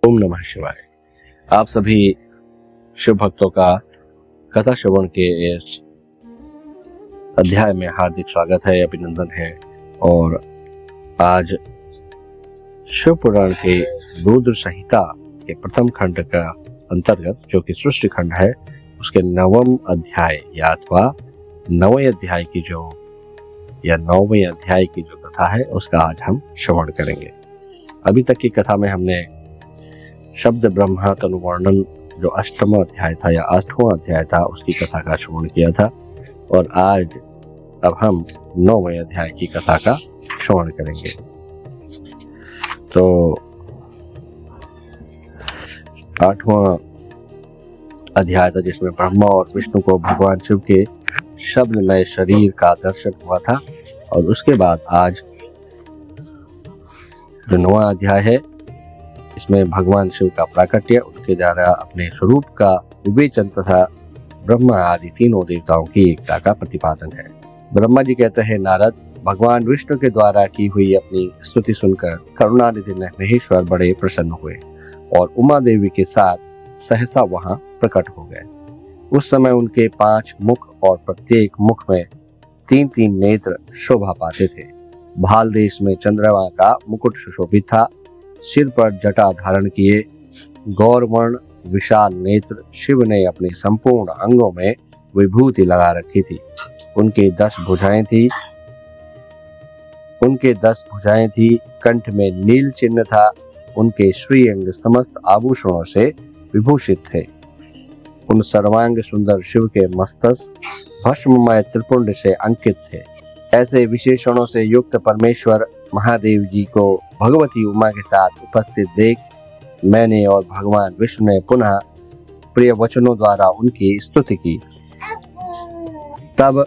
ओम नमः शिवाय। आप सभी शिव भक्तों का कथा श्रवण के इस अध्याय में हार्दिक स्वागत है, अभिनंदन है। और आज शिव पुराण के रुद्र संहिता के प्रथम खंड का अंतर्गत, जो कि सृष्टि खंड है, उसके नवम अध्याय या अथवा नौवें अध्याय की जो कथा है उसका आज हम श्रवण करेंगे। अभी तक की कथा में हमने शब्द ब्रह्मा तनु वर्णन जो अष्टम अध्याय था या आठवां अध्याय था उसकी कथा का श्रवण किया था, और आज अब हम नौवें अध्याय की कथा का श्रवण करेंगे। तो आठवां अध्याय था जिसमें ब्रह्मा और विष्णु को भगवान शिव के शब्दमय शरीर का दर्शन हुआ था, और उसके बाद आज जो नौवां अध्याय है इसमें भगवान शिव का प्राकट्य, उनके द्वारा अपने स्वरूप का विवेचन तथा ब्रह्मा आदि तीनों देवताओं की एकता का प्रतिपादन है। ब्रह्मा जी कहते हैं, नारद, भगवान विष्णु के द्वारा की हुई अपनी स्तुति सुनकर करुणानिधि महेश्वर बड़े प्रसन्न हुए और उमा देवी के साथ सहसा वहां प्रकट हो गए। उस समय उनके 5 मुख और प्रत्येक मुख में 3-3 नेत्र शोभा पाते थे। भाल देश में चंद्रमा का मुकुट सुशोभित था। सिर पर जटा धारण किए गौरवर्ण विशाल नेत्र शिव ने अपने संपूर्ण अंगों में विभूति लगा रखी थी। उनके 10 भुजाएं थी। कंठ में नील चिन्ह था। उनके श्रीअंग समस्त आभूषणों से विभूषित थे। उन सर्वांग सुंदर शिव के मस्तक भस्ममय त्रिपुंड से अंकित थे। ऐसे विशेषणों से युक्त परमेश्वर महादेव जी को भगवती उमा के साथ उपस्थित देख मैंने और भगवान विष्णु ने पुनः प्रिय वचनों द्वारा उनकी स्तुति की। तब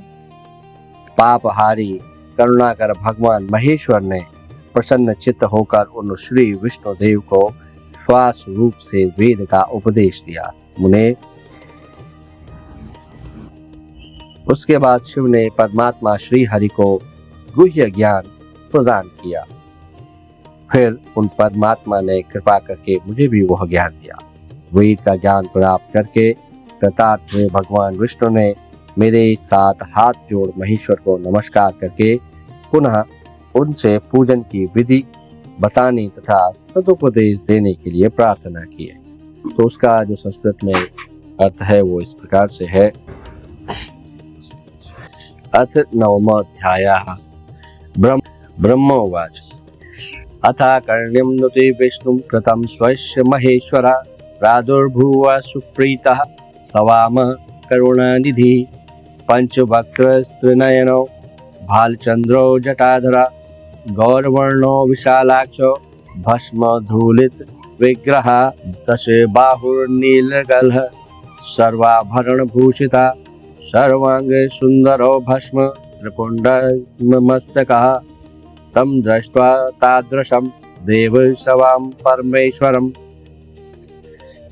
पापहारी करुणाकर भगवान महेश्वर ने प्रसन्न चित्त होकर उन श्री विष्णु देव को श्वास रूप से वेद का उपदेश दिया। मुने उसके बाद शिव ने परमात्मा श्री हरि को गुह्य ज्ञान प्रदान किया। फिर उन परमात्मा ने कृपा करके मुझे भी वह ज्ञान दिया। वेद का ज्ञान प्राप्त करके कृतार्थ हुए भगवान विष्णु ने मेरे साथ हाथ जोड़ महेश्वर को नमस्कार करके पुनः उनसे पूजन की विधि बताने तथा सदुपदेश देने के लिए प्रार्थना की है। तो उसका जो संस्कृत में अर्थ है वो इस प्रकार से है। अथ नवमोऽध्यायः ब्रह्मोवाच अथा कर्ण्यं नुते विष्णुं कृतं स्वस्य महेश्वर प्रादुर्भूव सुप्रीतः सवाम करुणानिधि पंचवक्त्रस्त्रिनयनो भालचंद्रो जटाधरा गौरवर्णो विशालाक्षो भस्मधूलित विग्रह दश बाहुर्नीलगलः सर्वाभरणभूषिता सर्वांग सुंदरो भस्म त्रिपुंडमस्तकः तं दृष्ट्वा तादृशं देव सवां परमेश्वरं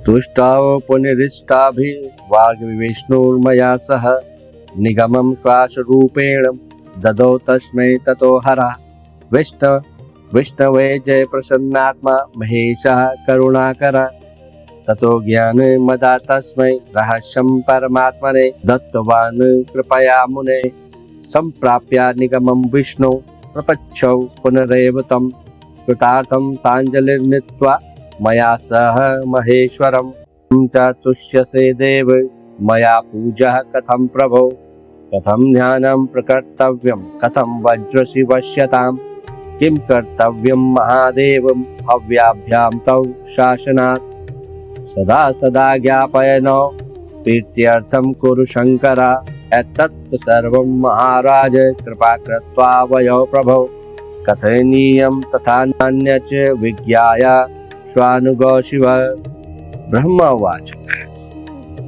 तुष्टौ पुनरिष्टाभिर्वाग्विष्णुर्मया सह निगमं श्वासरूपेण ददौ तस्मै ततो हरः विष्णवे जय प्रसन्नात्मा महेशः करुणाकर ततो ज्ञान मदा तस्मै रहस्यं परमात्मने दत्तवान् कृपया मुने संप्राप्य निगमं विष्णु प्रपच्छौ पुनरेव तं कृतार्थं साञ्जलिर्नीत्वा मया सह महेश्वरं च तुष्यसे देव मया पूजः कथं प्रभो कथं ध्यानं प्रकर्तव्यं कथं वज्रसि वश्यतां किं कर्तव्यं महादेव हव्याभ्यां तौ शासनात् सदा सदा ज्ञापयनो प्रीत्यर्थं कुरु शंकर एतत् सर्वं महाराज कृपा कृत्वा वयो प्रभो कथनीयं तथा नान्यच्च विज्ञाय स्वानुगो शिव। ब्रह्मोवाच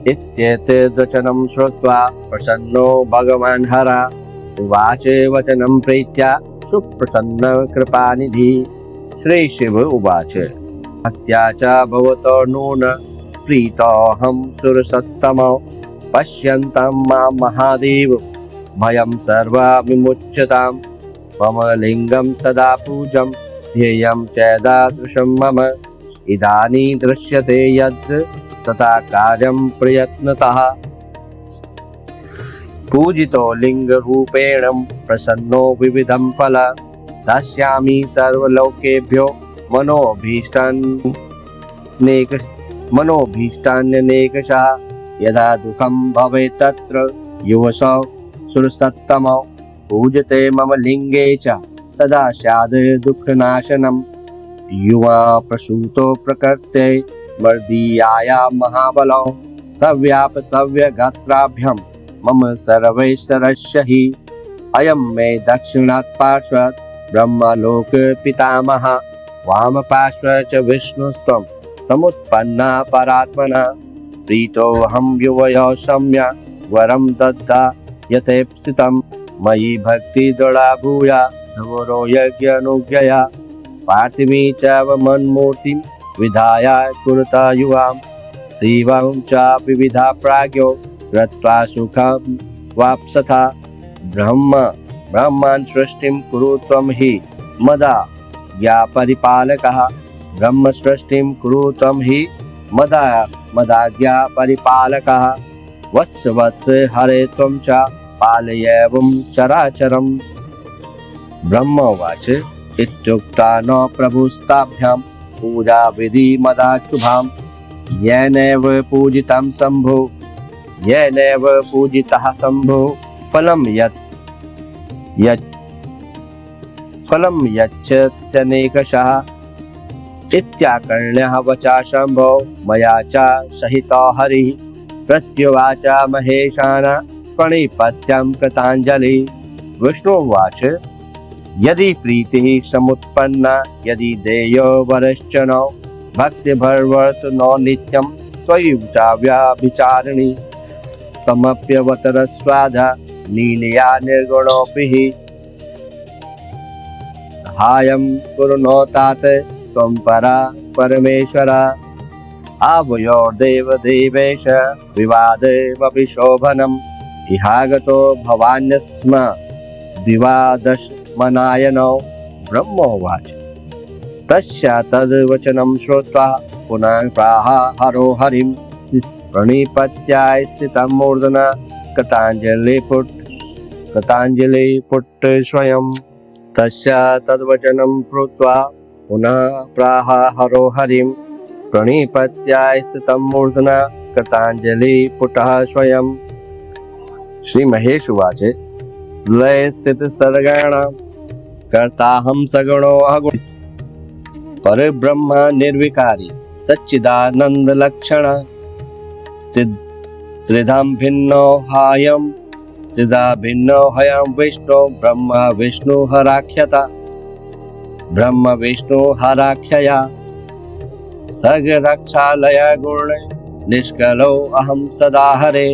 इत्येतद् वचनं श्रुत्वा प्रसन्नो भगवान् हरः उवाच वचनं प्रीत्या सुप्रसन्न कृपानिधि। श्री शिव उवाच भक्त्या च भवतो नून प्रीतोऽहं सुरसत्तमो पश्यन्तं मां महादेव भयं सर्वविमुच्यतां मम लिंगं सदा पूजं ध्येयं चैदादृशं मम इदानीं दृश्यते यत् तथा कार्यं प्रयत्नतः पूजितो लिङ्गरूपेण प्रसन्नो विविधं फल दास्यामि सर्वलोकेभ्यो मनोभीष्टान्यनेकशः यदा दुःखं भवेत् तत्र युवसौ सुरसत्तमौ पूजते मम लिङ्गे च तदा स्यात् दुःखनाशनम् युवा प्रसूतो प्रकृते मर्दीयाया महाबलौ सव्यापसव्यगात्राभ्यां मम सर्वैश्वरस्य हि अयं मे दक्षिणात् पार्श्वात् ब्रह्मलोक पितामह वामपार्श्वे च विष्णुस्त्वं समुत्पन्ना परात्मना प्रीतोऽहं युवयो सम्यक् वरं दत्ता यथेप्सितं मयि भक्तिदृढा भूया धवरो यज्ञानुज्ञया पार्थिवी च मन्मूर्तिं विधाय कुरुता युवां शिवं च विविधा प्राज्ञो कृत्वा सुखं वाप्सथा ब्रह्मान् सृष्टिं कुरु त्वं हि मदाज्ञापरिपालकः ब्रह्म सृष्टिं कुरु त्वं हि मदाज्ञापरिपालकः वत्स वत्स हरे त्वं च पालयेवं चराचरम् ब्रह्मोवाच इत्युक्ता न प्रभुस्ताभ्यां पूजा विधि मदाशुभां येनैव पूजितं शम्भो येनैव पूजितः शम्भो फलं यच्छत्यनेकशः इत्याकर्ण्यः वचा शम्भो मया च सहितो हरिः प्रत्युवाच महेशान प्रणिपत्यं कृताञ्जलिः विष्णुवाच यदि प्रीतिः समुत्पन्ना यदि देयो वरश्च नो भक्तिर्भवर्त नो नित्यं त्वयि व्याभिचारिणी तमप्यवतरस्वाधा लीलया निर्गुणोऽपि हि सहायं कुरु नो तात त्वं परा परमेश्वरा आवयोर्देवदेवेश विवादेवपि शोभनम् इहागतो भवान्यस्म विवादस्मनायनो ब्रह्मोवाच तस्य तद्वचनं श्रुत्वा पुनः प्राह हरो हरिं प्रणिपत्याय स्थितं मूर्धना कृताञ्जलिपुट् स्वयं तस्य तद्वचनं श्रुत्वा पुनः प्राह हरो हरिं प्रणिपत्याय स्थितं मूर्धना कृताञ्जलिपुटः स्वयं। श्री महेश उवाच लय स्थित सर्गाणां कर्ताहं सगुणो अगुण परब्रह्म निर्विकारी सच्चिदानंद लक्षण त्रिधं भिन्नो हयं विष्णु ब्रह्म विष्णु हराख्यया सगरक्षालय गुण निष्कलो अहं सदा हरे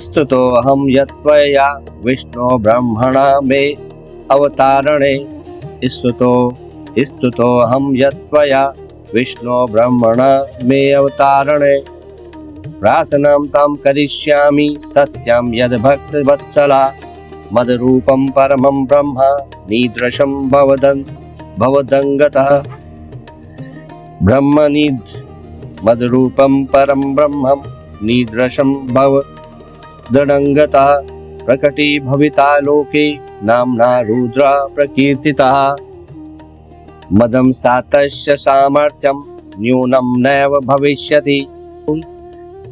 स्तुतो अहं यत्त्वया विष्णु ब्रह्मणा मे अवतारणे स्तुतो अहं यत्त्वया विष्णु ब्रह्मणा मे अवतारणे प्रार्थनां तं करिष्यामि सत्यं यद्भक्तवत्सला मदरूपं परमं ब्रह्म नीदृशं भवदङ्गतः मदरूपं परं ब्रह्मं नीदृशं दडङ्गतः प्रकटीभविता लोके नाम्ना रुद्र प्रकीर्तितः मदं सातस्य सामर्थ्यं न्यूनं नैव भविष्यति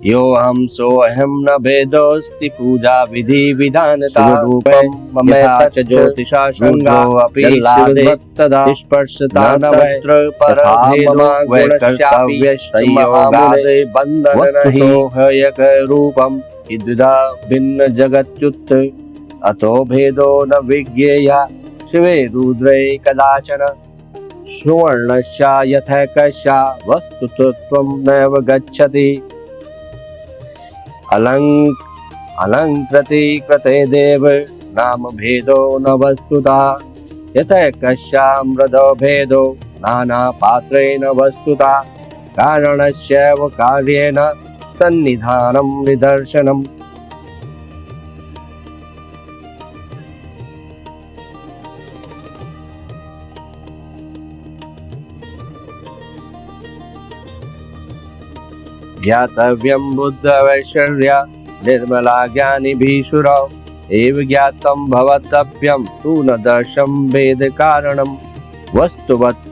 योऽहं सोऽहं न भेदोऽस्ति पूजा विधि विधानता ममैव च ज्योतिषा शृङ्गोऽपि तदा स्पर्शता नवत्र परभेदोऽवैकर्तव्यसंयोगादि बन्धनरहितो ह्यकरूपम् इद्विधा भिन्न जगत्युत अतो भेदो न विज्ञेया शिवे रुद्रे कदाचन सुवर्णस्य यथैकस्य वस्तुत्वं नैव गच्छति अलङ्कृति कृते देव नाम भेदो न वस्तुतः यथैकस्य मृदो भेदो नाना पात्रेण वस्तुतः कारणस्यैव कार्येण सन्निधानं निदर्शनम् ज्ञातव्यं बुद्धवैश्वर्य निर्मला ज्ञानिभिः एव ज्ञातं भवतव्यं तु न दर्शं वेद कारणं वस्तुवत्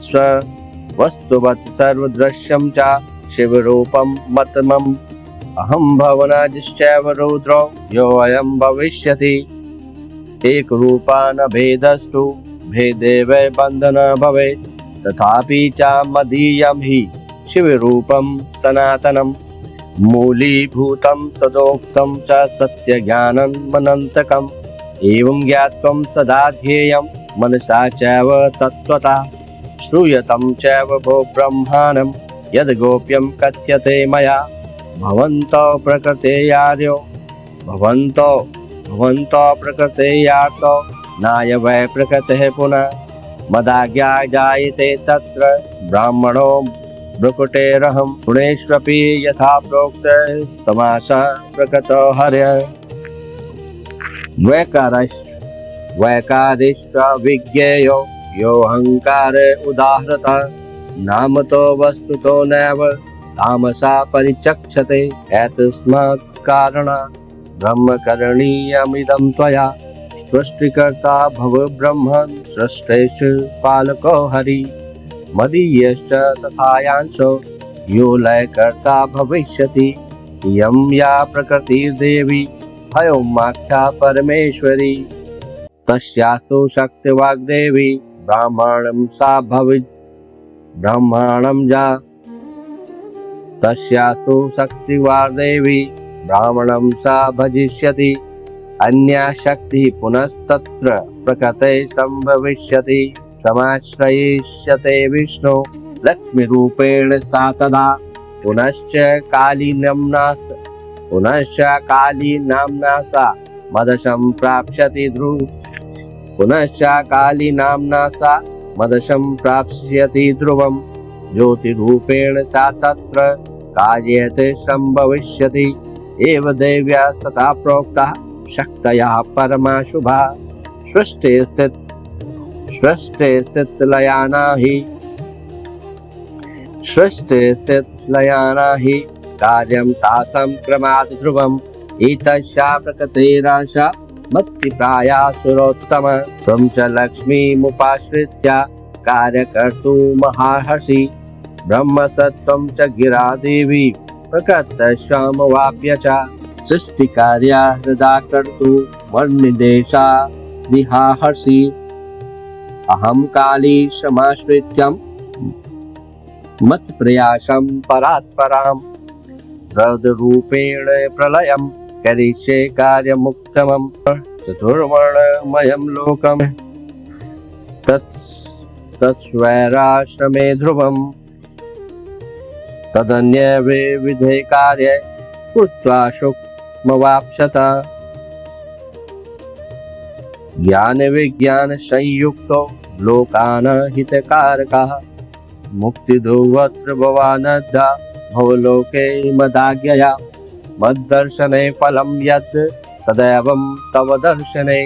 सर्वदृश्यं च शिवरूपं मतमम् अहं भवनादिश्चैव रुद्रो योऽयं भविष्यति एकरूपा न भेदस्तु भेदे वै बन्धन भवेत् तथापि च मदीयं हि शिवरूपं सनातनं मूलीभूतं सदोक्तं च सत्यज्ञानमनन्तकम् एवं ज्ञात्वं सदा ध्येयं मनसा चैव तत्त्वतः श्रूयतं चैव भो ब्रह्माणं यद्गोप्यं कथ्यते मया भवन्तो प्रकृतेयार्तो नाय वै प्रकृतेः पुनः मदाज्ञा जायते तत्र ब्राह्मणो भ्रुकुटेरहं गुणेष्वपि यथा प्रोक्तस्तमाशा प्रकृतो हर्य वैकारिष्विज्ञेयो योऽहङ्कार उदाहृतः नामतो वस्तुतो नैव तामसा परिचक्षते एतस्मात् कारणात् ब्रह्म करणीयमिदं त्वया सृष्टिकर्ता भव ब्रह्मन् सृष्टेश्च पालको हरि मदीयश्च तथायांशो यो लयकर्ता भविष्यति इयं या प्रकृतिर्देवी हयोमाख्या परमेश्वरी तस्यास्तु शक्तिवाग्देवी ब्राह्मणं सा भविष्यति ब्रह्माणं जा तस्यास्तु शक्तिवाग्देवी ब्राह्मणं सा भजिष्यति अन्या शक्तिः पुनस्तत्र प्रकृते संभविष्यति समाश्रयिष्यते विष्णु लक्ष्मीरूपेण सा तदा पुनश्च काली नाम्ना सा मदशं प्राप्स्यति ध्रुवम् ज्योतिरूपेण सा तत्र कार्यते संभविष्यति एव देव्यास्तथा प्रोक्तः शक्तयः परमाशुभा सृष्टिस्थितिलयाना हि कार्यं तासां क्रमात् ध्रुवम् एतस्या प्रकृतिराशा मत्तिप्राया सुरोत्तम त्वं च लक्ष्मीमुपाश्रित्य कार्यकर्तुमर्हसि ब्रह्मसत्त्वं च गिरा देवी प्रकृतिश्चामवाप्य च सृष्टिकार्या हृदा कर्तुमर्निदेशा निहाहसि अहं काली समाश्रित्यं मत्प्रयासं परात्परां रौद्ररूपेण प्रलयं करिष्ये कार्यमुत्तमं चतुर्वर्णमयं लोकं तत्स्वैराश्रमे ध्रुवम् तदन्यविधे कार्ये कृत्वा सुखमवाप्स्यत ज्ञानविज्ञानसंयुक्तो लोकान् हितकारकः मुक्तिदोऽत्र भवानद्धा भवलोके मदाज्ञया मद्दर्शने फलं यत् तदेवं तव दर्शने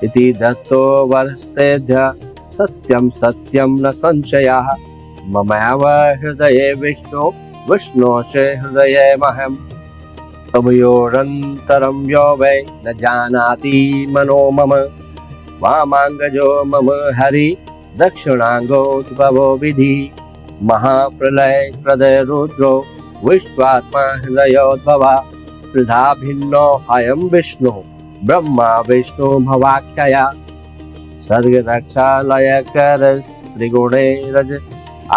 इति दत्तो वरस्तेभ्य सत्यं सत्यं न संशयः ममैव हृदये विष्णोश्च हृदये महम् अभयोरन्तरं यो वै न जानाति मनो मम वामाङ्गजो मम हरि दक्षिणाङ्गोद्भवो विधि महाप्रलय हृदय रुद्रो विश्वात्मा हृदयोद्भवा त्रिधा भिन्नो हयं विष्णु ब्रह्मा विष्णु भवाख्यया सर्ग रक्षालयकरस्त्रिगुणे रज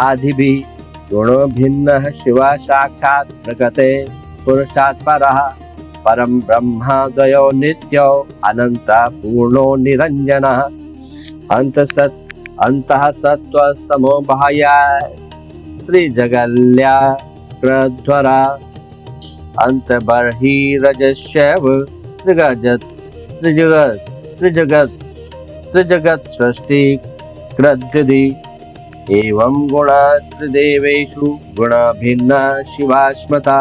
आदिभिः गुणो भिन्नः शिवा साक्षात् प्रकृते पुरुषात् परः परं ब्रह्माद्वयो नित्यो अनन्तः पूर्णो निरञ्जनः अन्तः सत्त्वस्तमो बाह्या स्त्रीजगल्याक्रध्वरा अन्तर्बहिरजस्यैव त्रिजगत् सृष्टिकृद्यति एवं गुणास्त्रिदेवेषु गुणभिन्ना शिवास्मता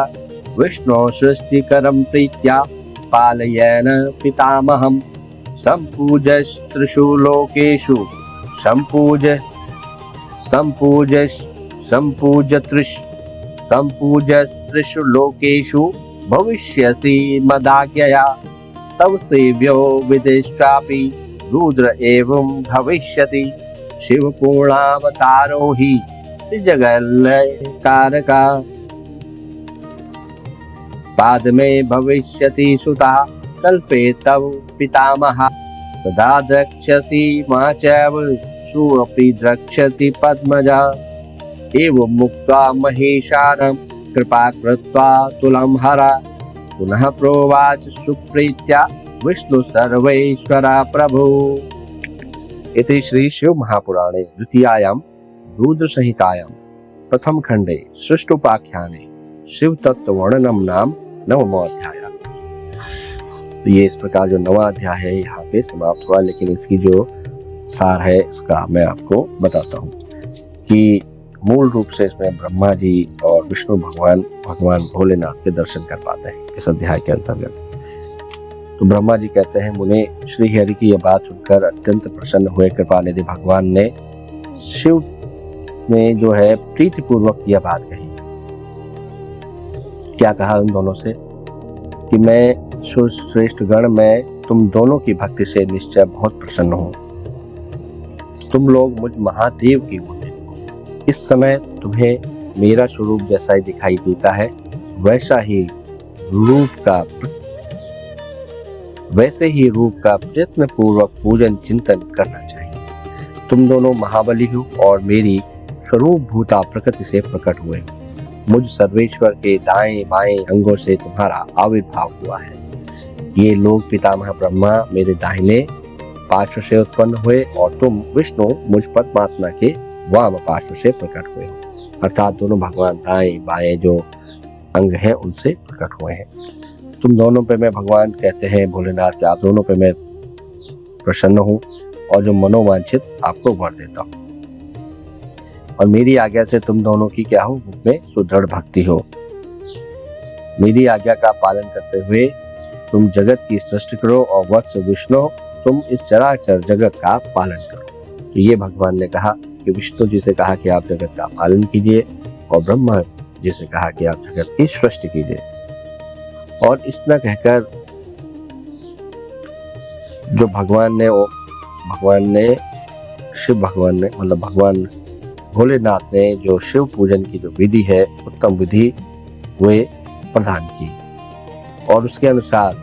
विष्णो सृष्टिकरं प्रीत्या पालयेन पितामहं सम्पूज्यस्त्रिषु लोकेषु संपूजस्त्रिषु लोकेषु भविष्यसि मदाज्ञया तव सेव्यो विदेशापि रुद्र एवं भविष्यति शिव पूर्णावतारो हि जगल्लयकारका बाद में भविष्यति सुता कल्पे तव पितामह तदा द्रक्ष्यसि मा चैव सुअपि द्रक्ष्यति पद्मजा एवं मुक्त्वा महेशानं कृपा कृत्वा तुलं हरा पुनः प्रोवाच सुप्रीत्या विष्णु सर्वेश्वरा प्रभु। इति श्री शिव महापुराणे द्वितीयायां रुद्र संहितायां प्रथम खंडे सृष्टोपाख्याने शिव तत्व वर्णनम नाम नवमो अध्याय। तो ये इस प्रकार जो नवा अध्याय है यहाँ पे समाप्त हुआ, लेकिन इसकी जो सार है इसका मैं आपको बताता हूँ कि मूल रूप से इसमें ब्रह्मा जी और विष्णु भगवान भोलेनाथ के दर्शन कर पाते हैं इस अध्याय के अंतर्गत। तो ब्रह्मा जी कहते हैं, मुने श्री हरि की यह बात सुनकर अत्यंत प्रसन्न हुए कृपानिधि भगवान ने शिव ने जो है प्रीति पूर्वक यह बात कही। क्या कहा उन दोनों से कि मैं श्रेष्ठ गण में तुम दोनों की भक्ति से निश्चय बहुत प्रसन्न हूं। तुम लोग मुझ महादेव की मूर्ति हो। इस समय तुम्हें मेरा स्वरूप जैसा ही दिखाई देता है वैसे ही रूप का प्रयत्न पूर्वक पूजन चिंतन करना चाहिए। तुम दोनों महाबली हो और मेरी स्वरूप भूता प्रकृति से प्रकट हुए हो। मुझ सर्वेश्वर के दाएं बाएं अंगों से तुम्हारा आविर्भाव हुआ है। ये लोग पितामह ब्रह्मा मेरे दाहिने पार्श्व से उत्पन्न हुए और तुम विष्णु मुझ परमात्मा के वाम पार्श्व से प्रकट हुए, अर्थात दोनों भगवान दाएं बाएं जो अंग हैं उनसे प्रकट हुए हैं। तुम दोनों पे मैं भगवान कहते हैं भोलेनाथ के आप दोनों पे मैं प्रसन्न हूँ और जो मनोवांछित आपको वर देता हूँ। और मेरी आज्ञा से तुम दोनों की क्या हो, मुझ में सुदृढ़ भक्ति हो। मेरी आज्ञा का पालन करते हुए तुम जगत की सृष्टि करो और वत्स विष्णु तुम इस चराचर जगत का पालन करो। तो ये भगवान ने कहा कि विष्णु जी से कहा कि आप जगत का पालन कीजिए और ब्रह्मा जी से कहा कि आप जगत की सृष्टि कीजिए। और इतना कहकर जो भगवान भोलेनाथ ने जो शिव पूजन की जो विधि है उत्तम विधि वे प्रदान की और उसके अनुसार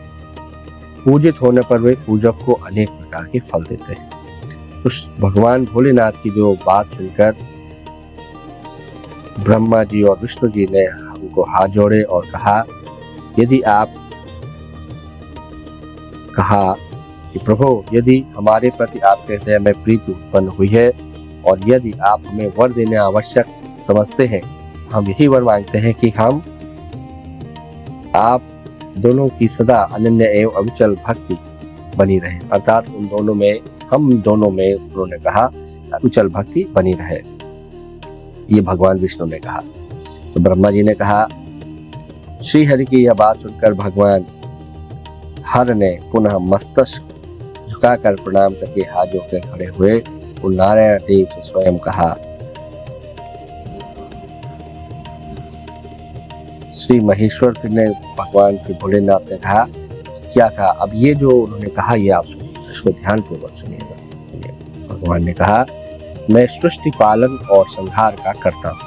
पूजित होने पर वे पूजक को अनेक प्रकार के फल देते हैं। उस भगवान भोलेनाथ की जो बात सुनकर ब्रह्मा जी और विष्णु जी ने हमको हाथ जोड़े और कहा कि प्रभु यदि हमारे प्रति आपके हृदय में प्रीति उत्पन्न हुई है और यदि आप हमें वर देने आवश्यक समझते हैं, हम यही वर मांगते हैं कि हम आप दोनों की सदा अनन्य एवं अविचल भक्ति बनी रहे, अर्थात हम दोनों में उन्होंने कहा अविचल भक्ति बनी रहे। ये भगवान विष्णु ने कहा। तो ब्रह्मा जी ने कहा, श्री हरि की यह बात सुनकर भगवान हर ने पुनः मस्तक झुकाकर प्रणाम करके हाथ जोड़कर खड़े हुए और नारायण देव से स्वयं कहा। श्री महेश्वर ने भगवान श्री भोलेनाथ ने कहा, क्या कहा? अब ये जो उन्होंने कहा ये आप सुनिए, इसको ध्यान पूर्वक सुनिएगा। भगवान ने कहा, मैं सृष्टि पालन और संहार का कर्ता हूँ,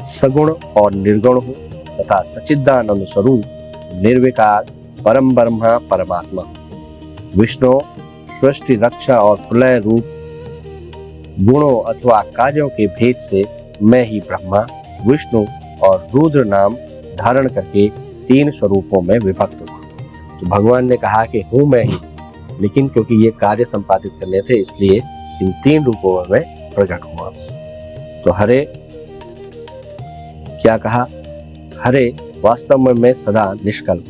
सगुण और निर्गुण हूँ तथा सच्चिदानंद स्वरूप निर्विकार परम ब्रह्मा परमात्मा हूँ। विष्णु सृष्टि रक्षा और प्रलय रूप गुणों अथवा कार्यों के भेद से मैं ही ब्रह्मा विष्णु और रुद्र नाम धारण करके 3 स्वरूपों में विभक्त हुआ। तो भगवान ने कहा कि हूं मैं ही, लेकिन क्योंकि ये कार्य संपादित करने थे इसलिए इन 3 रूपों में प्रकट हुआ। तो हरे क्या कहा? हरे वास्तव में मैं सदा निष्कल।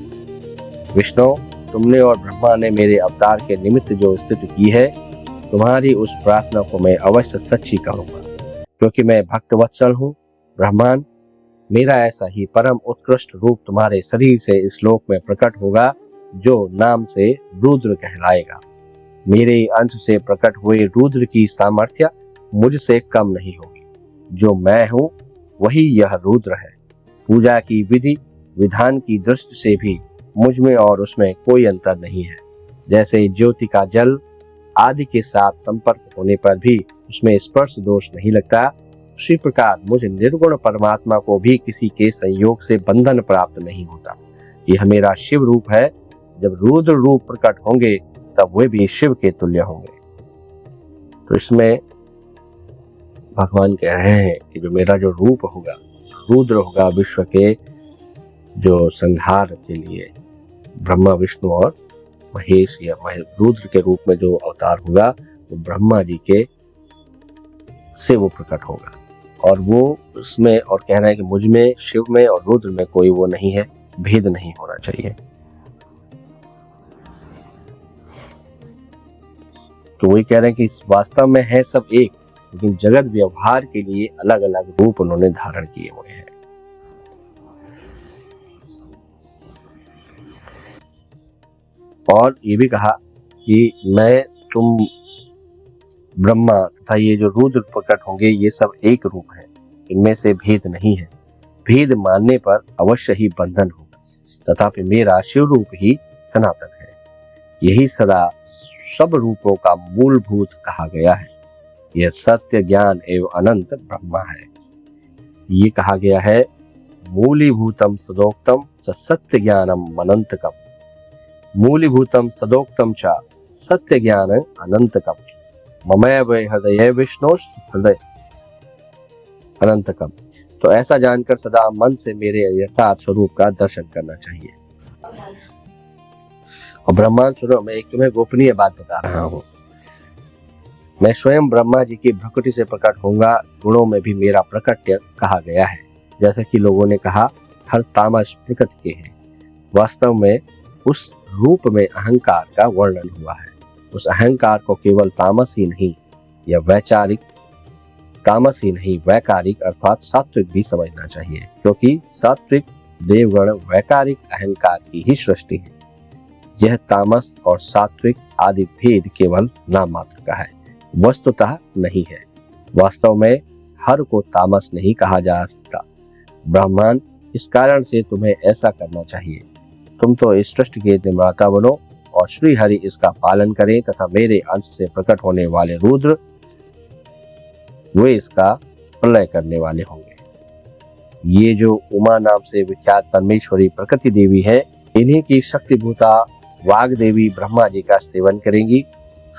विष्णु तुमने और ब्रह्मा ने मेरे अवतार के निमित्त जो स्थिति की है, तुम्हारी उस प्रार्थना को मैं अवश्य सच्ची करूंगा, क्योंकि मैं भक्त वत्सल हूँ। ब्रह्मांड मेरा ऐसा ही परम उत्कृष्ट रूप तुम्हारे शरीर से इस लोक में प्रकट होगा जो नाम से रुद्र कहलाएगा। मेरे अंश से प्रकट हुए रुद्र की सामर्थ्य मुझसे कम नहीं होगी। जो मैं हूँ वही यह रुद्र है। पूजा की विधि विधान की दृष्टि से भी मुझ में और उसमें कोई अंतर नहीं है। जैसे ज्योति का जल आदि के साथ संपर्क होने पर भी उसमें स्पर्श दोष नहीं लगता, उसी प्रकार मुझ निर्गुण परमात्मा को भी किसी के संयोग से बंधन प्राप्त नहीं होता। यह मेरा शिव रूप है। जब रुद्र रूप प्रकट होंगे तब वे भी शिव के तुल्य होंगे। तो इसमें भगवान कह रहे हैं कि जो मेरा जो रूप होगा, रुद्र होगा, विश्व के जो संहार के लिए ब्रह्मा विष्णु और महेश या रुद्र के रूप में जो अवतार होगा वो ब्रह्मा जी के से वो प्रकट होगा। और वो उसमें और कह रहे हैं कि मुझ में, शिव में और रुद्र में कोई वो नहीं है, भेद नहीं होना चाहिए। तो वही कह रहे हैं कि वास्तव में है सब एक, लेकिन जगत व्यवहार के लिए अलग अलग रूप उन्होंने धारण किए हुए हैं। और ये भी कहा कि मैं, तुम, ब्रह्मा तथा ये जो रुद्र प्रकट होंगे ये सब एक रूप है, इनमें से भेद नहीं है। भेद मानने पर अवश्य ही बंधन होगा, तथापि मेरा शिव रूप ही सनातन है। यही सदा सब रूपों का मूलभूत कहा गया है। यह सत्य ज्ञान एवं अनंत ब्रह्मा है। ये कहा गया है मूलीभूतम सदोक्तम च सत्य ज्ञानम अनंतकम। मूलीभूतम सदोक्तम च सत्य ज्ञान अनंतकम। ममैव हृदय विष्णु हृदय अनंतकम। तो ऐसा जानकर सदा मन से मेरे यथार्थ स्वरूप का दर्शन करना चाहिए। और ब्रह्मांड स्वरूप में एक तुम्हें गोपनीय बात बता रहा हूं। मैं स्वयं ब्रह्मा जी की भ्रुकुटी से प्रकट होऊंगा। गुणों में भी मेरा प्रकट्य कहा गया है। जैसे कि लोगों ने कहा हर तामस प्रकृति के हैं, वास्तव में उस रूप में अहंकार का वर्णन हुआ है। उस अहंकार को केवल तामस ही नहीं या वैचारिक तामस ही नहीं, वैकारिक अर्थात सात्विक भी समझना चाहिए, क्योंकि सात्विक देवगण वैकारिक अहंकार की ही सृष्टि है। यह तामस और सात्विक आदि भेद केवल नाम मात्र का है, वस्तुतः नहीं है। वास्तव में हर को तामस नहीं कहा जा सकता। ब्राह्मण, इस कारण से तुम्हें ऐसा करना चाहिए। तुम तो इस सृष्टि के निर्माता बनो और श्री हरि इसका पालन करें, तथा मेरे अंश से प्रकट होने वाले रुद्र वे इसका प्रलय करने वाले होंगे। ये जो उमा नाम से विख्यात परमेश्वरी प्रकृति देवी है, इन्हीं की शक्तिभूता वाग देवी ब्रह्मा जी का सेवन करेंगी।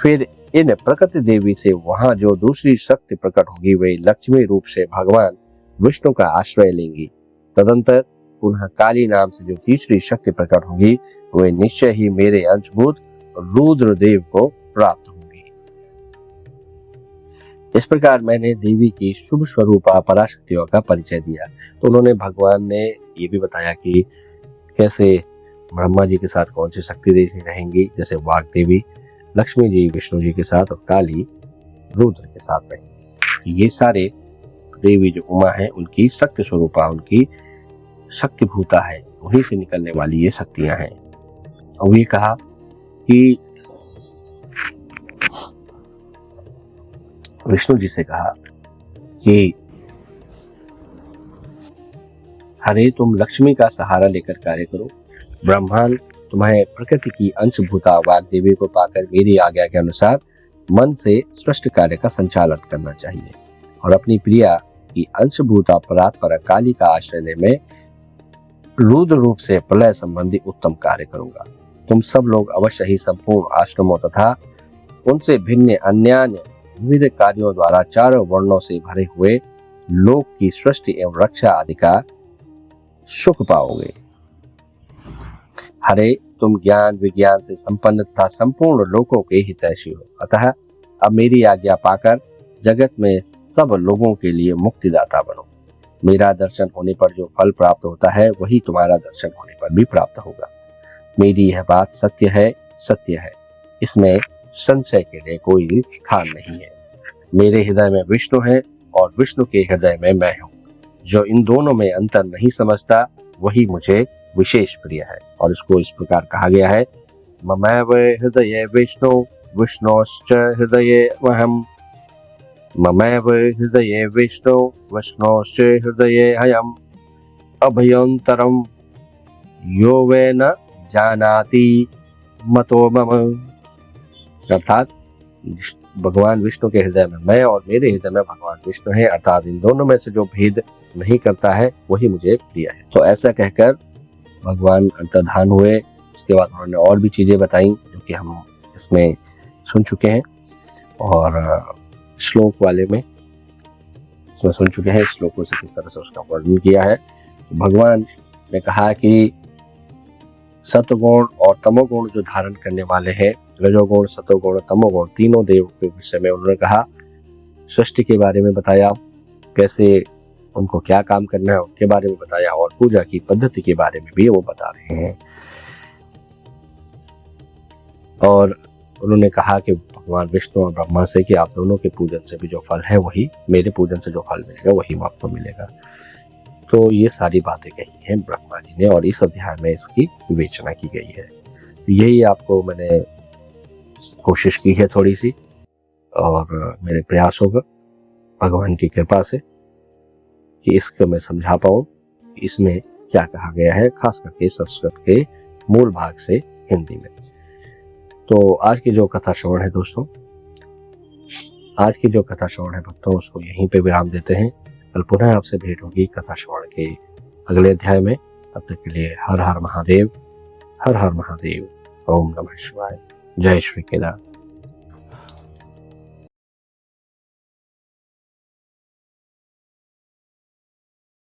फिर इन प्रकृति देवी से वहां जो दूसरी शक्ति प्रकट होगी वे लक्ष्मी रूप से भगवान विष्णु का आश्रय लेंगी। तदंतर पुनः काली नाम से जो तीसरी शक्ति प्रकट होगी वे निश्चय ही मेरे अंशभूत रुद्र देव को प्राप्त होंगी। इस प्रकार मैंने देवी की शुभ स्वरूपा पराशक्तियों का परिचय दिया। तो उन्होंने, भगवान ने ये भी बताया कि कैसे ब्रह्मा जी के साथ कौन सी शक्ति देवी रहेंगी, जैसे वाग देवी लक्ष्मी जी विष्णु जी के साथ और काली रुद्र के साथ रहेंगी। ये सारे देवी जो उमा है उनकी शक्ति स्वरूपा, उनकी शक्तिभूता है, उन्हीं से निकलने वाली ये शक्तियां हैं। और ये कहा कि विष्णु जी से कहा कि हरे, तुम लक्ष्मी का सहारा लेकर कार्य करो। ब्रह्मांड तुम्हें प्रकृति की अंशभूता वाग देवी को पाकर मेरी आज्ञा के अनुसार मन से सृष्टि कार्य का संचालन करना चाहिए और अपनी प्रिया की अंशभूता परात्पर काली का आश्रय ले मैं रुद्र रूप से प्रलय संबंधी उत्तम कार्य करूंगा। तुम सब लोग अवश्य ही संपूर्ण आश्रमों तथा उनसे भिन्न अन्य विविध कार्यों द्वारा चारों वर्णों से भरे हुए लोक की सृष्टि एवं रक्षा आदि का सुख पाओगे। हरे, तुम ज्ञान विज्ञान से संपन्न तथा संपूर्ण लोकों के हितैषी हो, अतः अब मेरी आज्ञा पाकर जगत में सब लोगों के लिए मुक्तिदाता बनो। मेरा दर्शन होने पर जो फल प्राप्त होता है वही तुम्हारा दर्शन होने पर भी प्राप्त होगा। मेरी यह बात सत्य है, सत्य है, इसमें संशय के लिए कोई स्थान नहीं है। मेरे हृदय में विष्णु है और विष्णु के हृदय में मैं हूँ। जो इन दोनों में अंतर नहीं समझता वही मुझे विशेष प्रिय है। और इसको इस प्रकार कहा गया है, ममैव हृदये विष्णु विष्णोश्च हृदये अहम्, ममैव हृदये विष्णु विष्णोश्च हृदये अयम्, अभयंतरम यो वे न जानाति मतो मम। अर्थात भगवान विष्णु के हृदय में मैं और मेरे हृदय में भगवान विष्णु है, अर्थात इन दोनों में से जो भेद नहीं करता है वही मुझे प्रिय है। तो ऐसा कहकर भगवान अंतर्धान हुए। उसके बाद उन्होंने और भी चीजें बताई जो कि हम इसमें सुन चुके हैं और श्लोक वाले में इसमें सुन चुके हैं। श्लोकों से किस तरह से उसका वर्णन किया है। तो भगवान ने कहा कि सत्वगुण और तमोगुण जो धारण करने वाले हैं, रजोगुण, सत्वगुण, तमोगुण, तीनों देव के विषय में उन्होंने कहा। सृष्टि के बारे में बताया, कैसे उनको क्या काम करना है उनके बारे में बताया, और पूजा की पद्धति के बारे में भी वो बता रहे हैं। और उन्होंने कहा कि भगवान विष्णु और ब्रह्मा से कि आप दोनों के पूजन से भी जो फल है वही मेरे पूजन से जो फल मिलेगा वही आपको मिलेगा। तो ये सारी बातें कही हैं ब्रह्मा जी ने और इस अध्याय में इसकी विवेचना की गई है। यही आपको मैंने कोशिश की है थोड़ी सी, और मेरे प्रयास होगा भगवान की कृपा से कि इसको मैं समझा पाऊं इसमें क्या कहा गया है, खास करके संस्कृत के मूल भाग से हिंदी में। तो आज की जो कथा श्रवण है दोस्तों, आज की जो कथा श्रवण है भक्तों, उसको यहीं पे विराम देते हैं। कल पुनः आपसे भेंट होगी कथा श्रवण के अगले अध्याय में। तब तक के लिए हर हर महादेव, हर हर महादेव। ओम नमः शिवाय। जय श्री केदार।